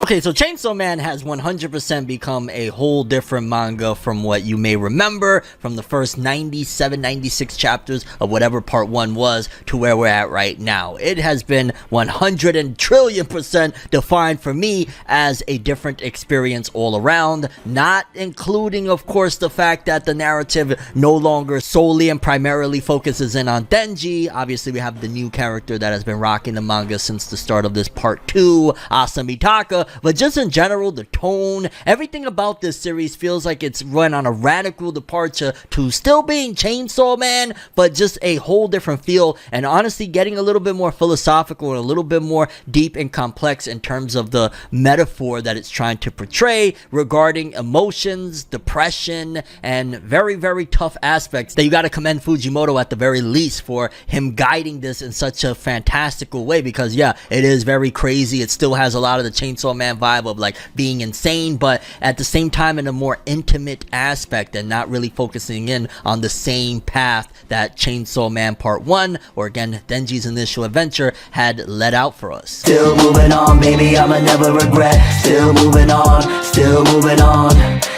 Okay, so Chainsaw Man has 100% become a whole different manga from what you may remember from the first 97, 96 chapters of whatever part 1 was to where we're at right now. It has been 100 and trillion% defined for me as a different experience all around, not including, of course, the fact that the narrative no longer solely and primarily focuses in on Denji. Obviously, we have the new character that has been rocking the manga since the start of this part 2, Asamitaka. But just in general, the tone, everything about this series feels like it's run on a radical departure to still being Chainsaw Man, but just a whole different feel, and honestly getting a little bit more philosophical and a little bit more deep and complex in terms of the metaphor that it's trying to portray regarding emotions, depression, and very, very tough aspects that you got to commend Fujimoto at the very least for him guiding this in such a fantastical way, because yeah, it is very crazy. It still has a lot of the Chainsaw Man vibe of like being insane, but at the same time in a more intimate aspect and not really focusing in on the same path that Chainsaw Man Part 1, or again Denji's initial adventure, had let out for us. Still moving on, baby, I'ma never regret. Still moving on, still moving on.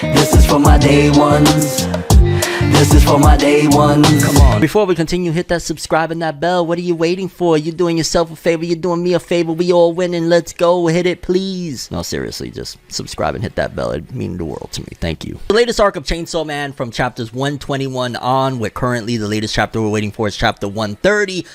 This is for my day ones. This is for my day ones. Come on. Before we continue, hit that subscribe and that bell. What are you waiting for? You're doing yourself a favor. You're doing me a favor. We all winning. Let's go. Hit it, please. No, seriously, just subscribe and hit that bell. It'd mean the world to me. Thank you. The latest arc of Chainsaw Man from chapters 121 on, with currently the latest chapter we're waiting for is chapter 130.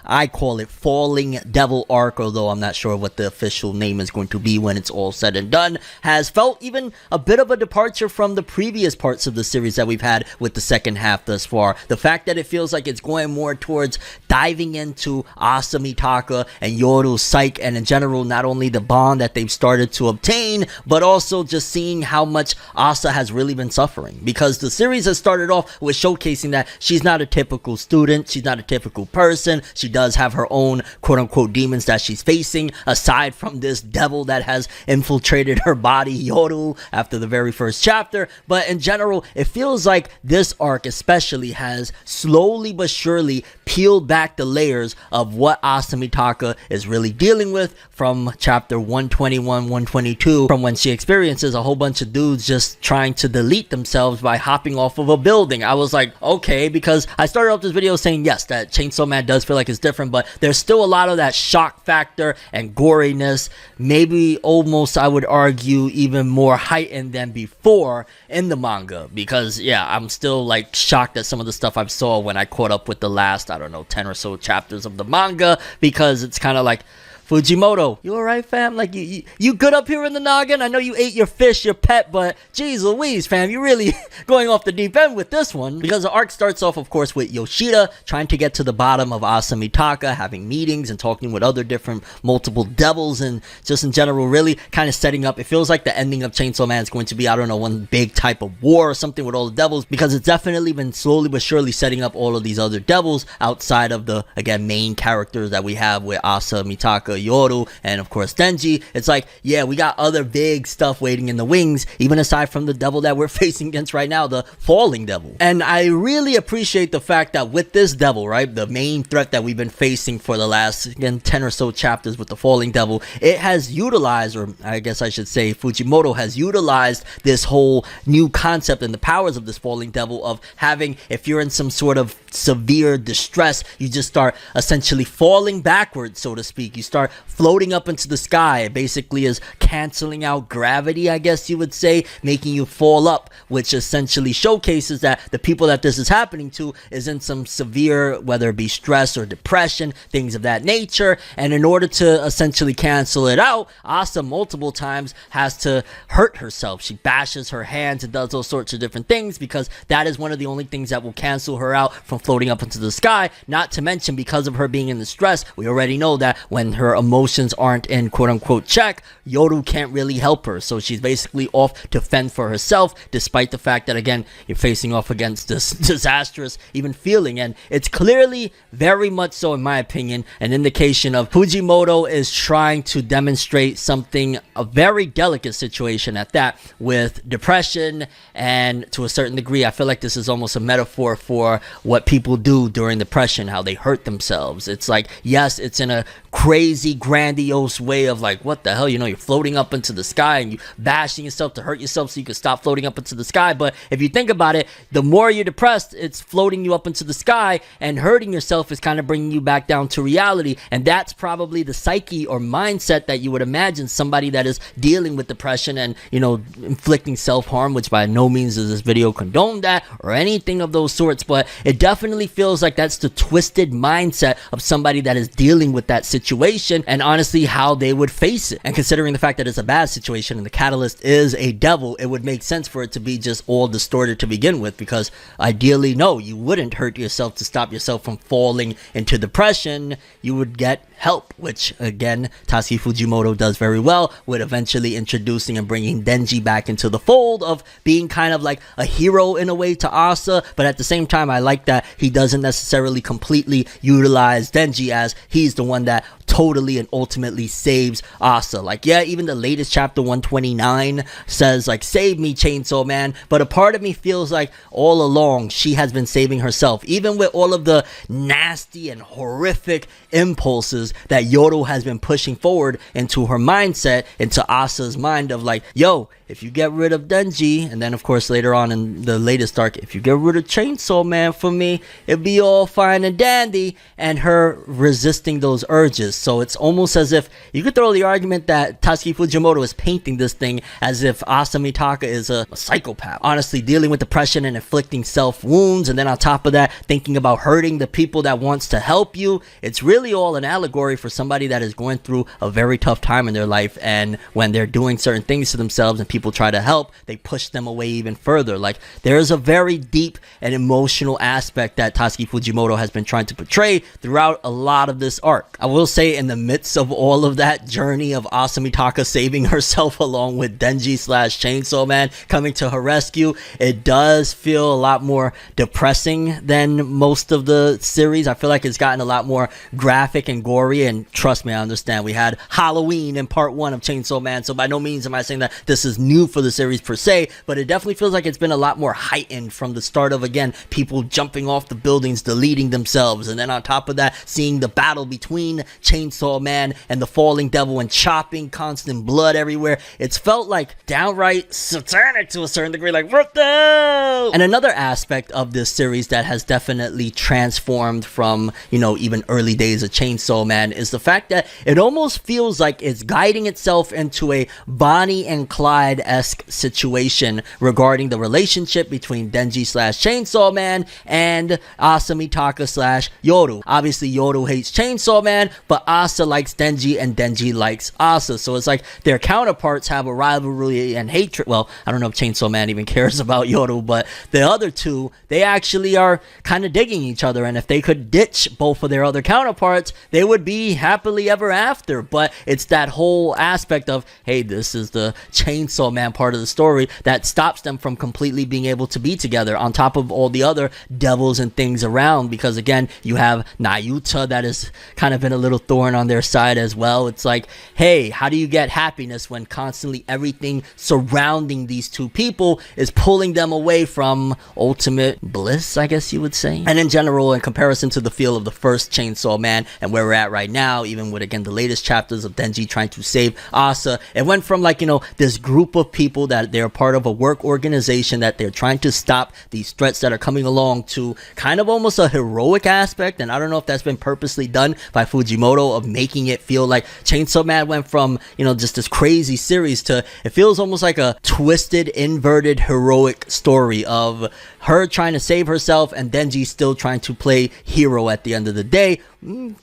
I call it Falling Devil arc, although I'm not sure what the official name is going to be when it's all said and done, has felt even a bit of a departure from the previous parts of the series that we've had with the second half thus far. The fact that it feels like it's going more towards diving into Asamitaka and Yoru's psyche, and in general not only the bond that they've started to obtain, but also just seeing how much Asa has really been suffering, because the series has started off with showcasing that she's not a typical student, she's not a typical person, she does have her own quote-unquote demons that she's facing, aside from this devil that has infiltrated her body, Yoru, after the very first chapter. But in general, it feels like this arc especially has slowly but surely peeled back the layers of what Asamitaka is really dealing with from chapter 121, 122, from when she experiences a whole bunch of dudes just trying to delete themselves by hopping off of a building. I was like, okay, because I started off this video saying yes, that Chainsaw Man does feel like it's different, but there's still a lot of that shock factor and goriness, maybe almost I would argue even more heightened than before in the manga, because yeah, I'm still like shocked at some of the stuff I saw when I caught up with the last, I don't know, 10 or so chapters of the manga, because it's kind of like, Fujimoto, you alright, fam? Like, you good up here in the noggin? I know you ate your fish, your pet, but geez Louise, fam, you really going off the deep end with this one. Because the arc starts off, of course, with Yoshida trying to get to the bottom of Asamitaka, having meetings and talking with other different multiple devils, and just in general really kind of setting up. It feels like the ending of Chainsaw Man is going to be, I don't know, one big type of war or something with all the devils, because it's definitely been slowly but surely setting up all of these other devils outside of the, again, main characters that we have with Asamitaka, Yoru, and of course Denji. It's like, yeah, we got other big stuff waiting in the wings, even aside from the devil that we're facing against right now, the Falling Devil. And I really appreciate the fact that with this devil, right, the main threat that we've been facing for the last, again, 10 or so chapters with the Falling Devil, it has utilized, or I guess I should say Fujimoto has utilized, this whole new concept and the powers of this Falling Devil of having, if you're in some sort of severe distress, you just start essentially falling backwards, so to speak. You start floating up into the sky. It basically is canceling out gravity, I guess you would say, making you fall up, which essentially showcases that the people that this is happening to is in some severe, whether it be stress or depression, things of that nature. And in order to essentially cancel it out, Asa multiple times has to hurt herself. She bashes her hands and does all sorts of different things, because that is one of the only things that will cancel her out from floating up into the sky. Not to mention, because of her being in the stress, we already know that when her emotions aren't in quote-unquote check, Yoru can't really help her, so she's basically off to fend for herself, despite the fact that, again, you're facing off against this disastrous even feeling. And it's clearly, very much so in my opinion, an indication of Fujimoto is trying to demonstrate something, a very delicate situation at that, with depression. And to a certain degree, I feel like this is almost a metaphor for what people do during depression, how they hurt themselves. It's like, yes, it's in a crazy grandiose way of like, what the hell, you know, you're floating up into the sky and you bashing yourself to hurt yourself so you can stop floating up into the sky. But if you think about it, the more you're depressed, it's floating you up into the sky, and hurting yourself is kind of bringing you back down to reality. And that's probably the psyche or mindset that you would imagine somebody that is dealing with depression and, you know, inflicting self-harm, which by no means does this video condone that or anything of those sorts, but it definitely feels like that's the twisted mindset of somebody that is dealing with that situation, and honestly how they would face it. And considering the fact that it's a bad situation and the catalyst is a devil, it would make sense for it to be just all distorted to begin with, because ideally, no, you wouldn't hurt yourself to stop yourself from falling into depression. You would get help, which again Tatsuki Fujimoto does very well with eventually introducing and bringing Denji back into the fold of being kind of like a hero in a way to Asa, but at the same time I like that he doesn't necessarily completely utilize Denji, as he's the one that totally and ultimately saves Asa. Like, yeah, even the latest chapter 129 says like, save me, Chainsaw Man, but a part of me feels like all along she has been saving herself, even with all of the nasty and horrific impulses that Yoru has been pushing forward into her mindset, into Asa's mind of like, yo, if you get rid of Denji, and then of course later on in the latest arc, if you get rid of Chainsaw Man for me, it'd be all fine and dandy, and her resisting those urges. So it's almost as if you could throw the argument that Tatsuki Fujimoto is painting this thing as if Asa Mitaka is a psychopath, honestly dealing with depression and inflicting self wounds, and then on top of that thinking about hurting the people that wants to help you. It's really all an allegory for somebody that is going through a very tough time in their life, and when they're doing certain things to themselves and people try to help, they push them away even further. Like, there is a very deep and emotional aspect that Tatsuki Fujimoto has been trying to portray throughout a lot of this arc. I will say, in the midst of all of that journey of Asa Mitaka saving herself along with Denji / Chainsaw Man coming to her rescue, it does feel a lot more depressing than most of the series. I feel like it's gotten a lot more graphic and gory, and trust me, I understand we had Halloween in part 1 of Chainsaw Man, so by no means am I saying that this is new for the series per se, but it definitely feels like it's been a lot more heightened from the start of, again, people jumping off the buildings, deleting themselves, and then on top of that, seeing the battle between Chainsaw Man and the falling devil and chopping, constant blood everywhere. It's felt like downright satanic to a certain degree, like, what the hell? And another aspect of this series that has definitely transformed from, you know, even early days of Chainsaw Man is the fact that it almost feels like it's guiding itself into a Bonnie and Clyde-esque situation regarding the relationship between Denji / Chainsaw Man and Asa Mitaka / Yoru. Obviously, Yoru hates Chainsaw Man, but Asa likes Denji and Denji likes Asa. So it's like their counterparts have a rivalry and hatred. Well, I don't know if Chainsaw Man even cares about Yoru, but the other two, they actually are kind of digging each other, and if they could ditch both of their other counterparts, they would be happily ever after. But it's that whole aspect of, hey, this is the Chainsaw Man part of the story that stops them from completely being able to be together, on top of all the other devils and things around, because again, you have Nayuta that has kind of been a little thorn on their side as well. It's like, hey, how do you get happiness when constantly everything surrounding these two people is pulling them away from ultimate bliss, I guess you would say. And in general, in comparison to the feel of the first Chainsaw Man and where we're at right now, even with, again, the latest chapters of Denji trying to save Asa, it went from like, you know, this group of people that they're part of a work organization that they're trying to stop these threats that are coming along, to kind of almost a heroic aspect. And I don't know if that's been purposely done by Fujimoto, of making it feel like Chainsaw Man went from, you know, just this crazy series to, it feels almost like a twisted, inverted, heroic story of her trying to save herself and Denji still trying to play hero at the end of the day.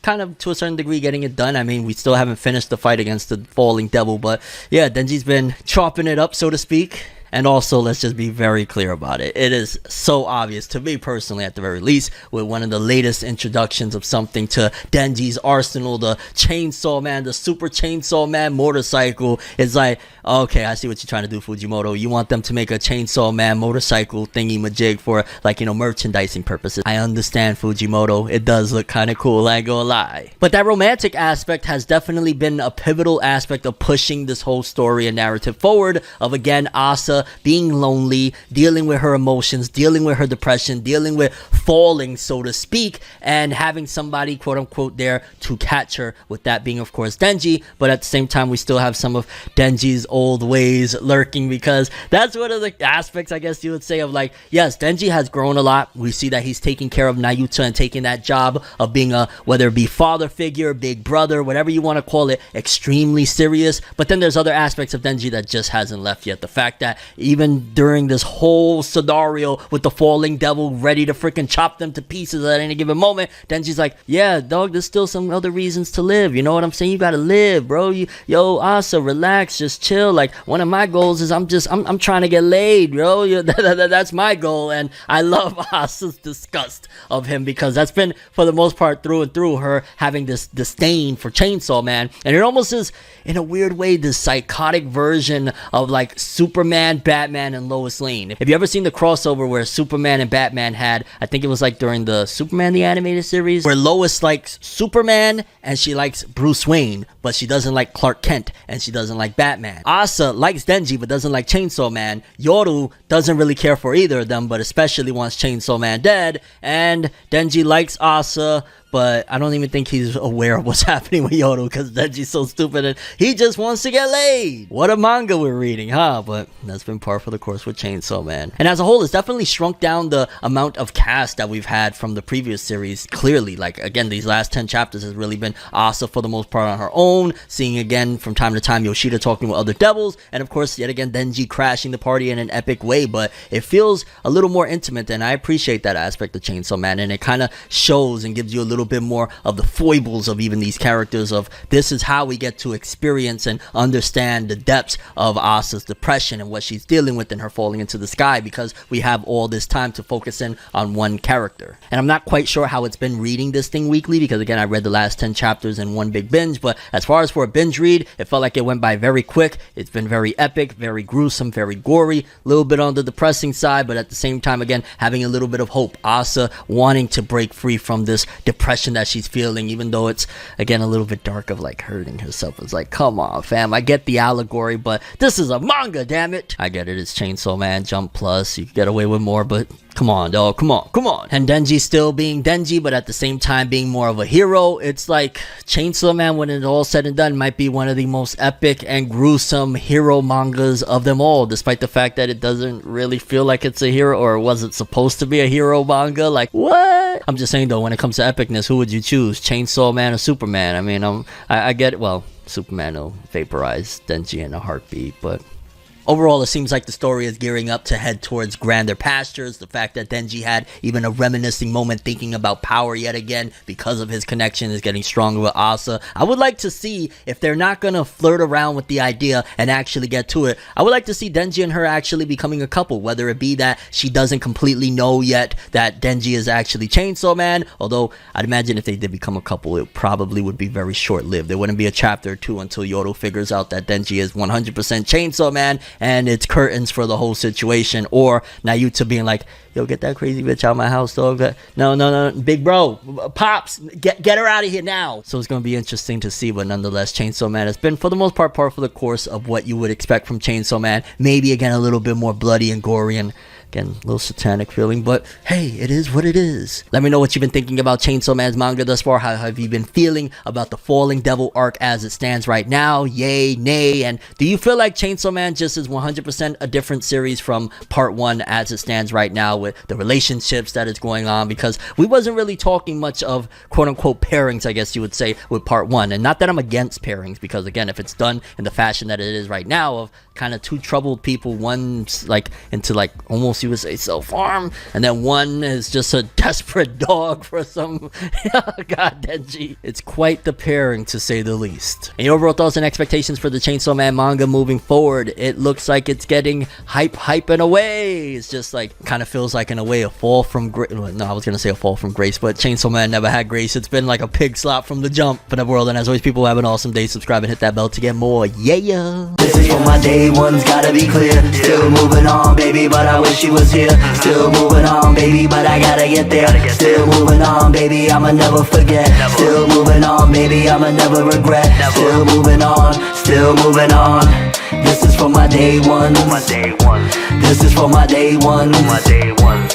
Kind of to a certain degree getting it done. I mean, we still haven't finished the fight against the falling devil, but yeah, Denji's been chopping it up, so to speak. And also, let's just be very clear about it. It is so obvious, to me personally at the very least, with one of the latest introductions of something to Denji's arsenal, the Chainsaw Man, the Super Chainsaw Man motorcycle. It's like, okay, I see what you're trying to do, Fujimoto. You want them to make a Chainsaw Man motorcycle thingy-majig for, like, you know, merchandising purposes. I understand, Fujimoto. It does look kind of cool, I ain't gonna lie. But that romantic aspect has definitely been a pivotal aspect of pushing this whole story and narrative forward, of, again, Asa Asa being lonely, dealing with her emotions, dealing with her depression, dealing with falling, so to speak, and having somebody, quote unquote, there to catch her, with that being, of course, Denji. But at the same time, we still have some of Denji's old ways lurking, because that's one of the aspects, I guess you would say, of like, yes, Denji has grown a lot. We see that he's taking care of Nayuta and taking that job of being a, whether it be father figure, big brother, whatever you want to call it, extremely serious. But then there's other aspects of Denji that just hasn't left yet. The fact that even during this whole scenario with the falling devil ready to freaking chop them to pieces at any given moment, Denji's like, yeah, dog, there's still some other reasons to live. You know what I'm saying? You gotta live, bro. Yo, Asa, relax, just chill. Like, one of my goals is I'm trying to get laid, bro. That's my goal. And I love Asa's disgust of him, because that's been, for the most part, through and through, her having this disdain for Chainsaw Man. And it almost is, in a weird way, this psychotic version of like Superman, Batman, and Lois Lane. If you ever seen the crossover where Superman and Batman had, I think it was like during the Superman the Animated Series, where Lois likes Superman and she likes Bruce Wayne, but she doesn't like Clark Kent and she doesn't like Batman. Asa likes Denji but doesn't like Chainsaw Man. Yoru doesn't really care for either of them, but especially wants Chainsaw Man dead. And Denji likes Asa, but I don't even think he's aware of what's happening with Yoru, because Denji's so stupid and he just wants to get laid. What a manga we're reading, huh? But that's been par for the course with Chainsaw Man. And as a whole, it's definitely shrunk down the amount of cast that we've had from the previous series. Clearly, like, again, these last 10 chapters has really been Asa for the most part on her own, seeing again from time to time Yoshida talking with other devils, and of course, yet again, Denji crashing the party in an epic way. But it feels a little more intimate, and I appreciate that aspect of Chainsaw Man, and it kind of shows and gives you a little bit more of the foibles of even these characters, of this is how we get to experience and understand the depths of Asa's depression and what she's dealing with in her falling into the sky, because we have all this time to focus in on one character. And I'm not quite sure how it's been reading this thing weekly, because again, I read the last 10 chapters in one big binge, but as far as for a binge read, it felt like it went by very quick. It's been very epic, very gruesome, very gory, a little bit on the depressing side, but at the same time, again, having a little bit of hope. Asa wanting to break free from this depression that she's feeling, even though it's, again, a little bit dark, of like hurting herself. It's like, come on, fam, I get the allegory, but this is a manga, damn it. I get it, it's Chainsaw Man, Jump Plus, you can get away with more, but come on, dog, come on. And Denji still being Denji, but at the same time being more of a hero. It's like Chainsaw Man, when it's all said and done, might be one of the most epic and gruesome hero mangas of them all, despite the fact that it doesn't really feel like it's a hero, or was it supposed to be a hero manga? Like, what? I'm just saying though, when it comes to epicness, who would you choose? Chainsaw Man or Superman? I mean, I get it. Well, Superman will vaporize Denji in a heartbeat, but overall, it seems like the story is gearing up to head towards grander pastures. The fact that Denji had even a reminiscing moment thinking about power yet again because of his connection is getting stronger with Asa. I would like to see, if they're not going to flirt around with the idea and actually get to it, I would like to see Denji and her actually becoming a couple, whether it be that she doesn't completely know yet that Denji is actually Chainsaw Man, although I'd imagine if they did become a couple, it probably would be very short-lived. There wouldn't be a chapter or two until Yoru figures out that Denji is 100% Chainsaw Man, and it's curtains for the whole situation. Or Nayuta being like, yo, get that crazy bitch out of my house, dog. No, big bro, Pops, get her out of here now. So it's going to be interesting to see, but nonetheless, Chainsaw Man has been, for the most part, par for the course of what you would expect from Chainsaw Man. Maybe, again, a little bit more bloody and gory, and again, a little satanic feeling, but hey, it is what it is. Let me know what you've been thinking about Chainsaw Man's manga thus far. How have you been feeling about the Falling Devil arc as it stands right now? Yay, nay, and do you feel like Chainsaw Man just is 100% a different series from part 1 as it stands right now, with the relationships that is going on? Because we wasn't really talking much of quote-unquote pairings, I guess you would say, with part 1. And not that I'm against pairings, because again, if it's done in the fashion that it is right now, of kind of two troubled people, one's like into like almost, you would say, self-harm, and then one is just a desperate dog for some god, Denji. It's quite the pairing, to say the least. And your overall thoughts and expectations for the Chainsaw Man manga moving forward? It looks like it's getting hype in a way. It's just like, kind of feels like in a way a fall from grace. No, I was gonna say a fall from grace, but Chainsaw Man never had grace. It's been like a pig slap from the jump. ForneverWorld, and as always, people, have an awesome day. Subscribe and hit that bell to get more. Yeah. This is for my day ones, gotta be clear. Still moving on, baby, but I wish you was here. Still moving on, baby, but I gotta get there. Still moving on, baby, I'ma never forget. Still moving on, baby, I'ma never regret. Still moving on, still moving on. This This is for my day ones. My day ones. This is for my day ones. My day ones.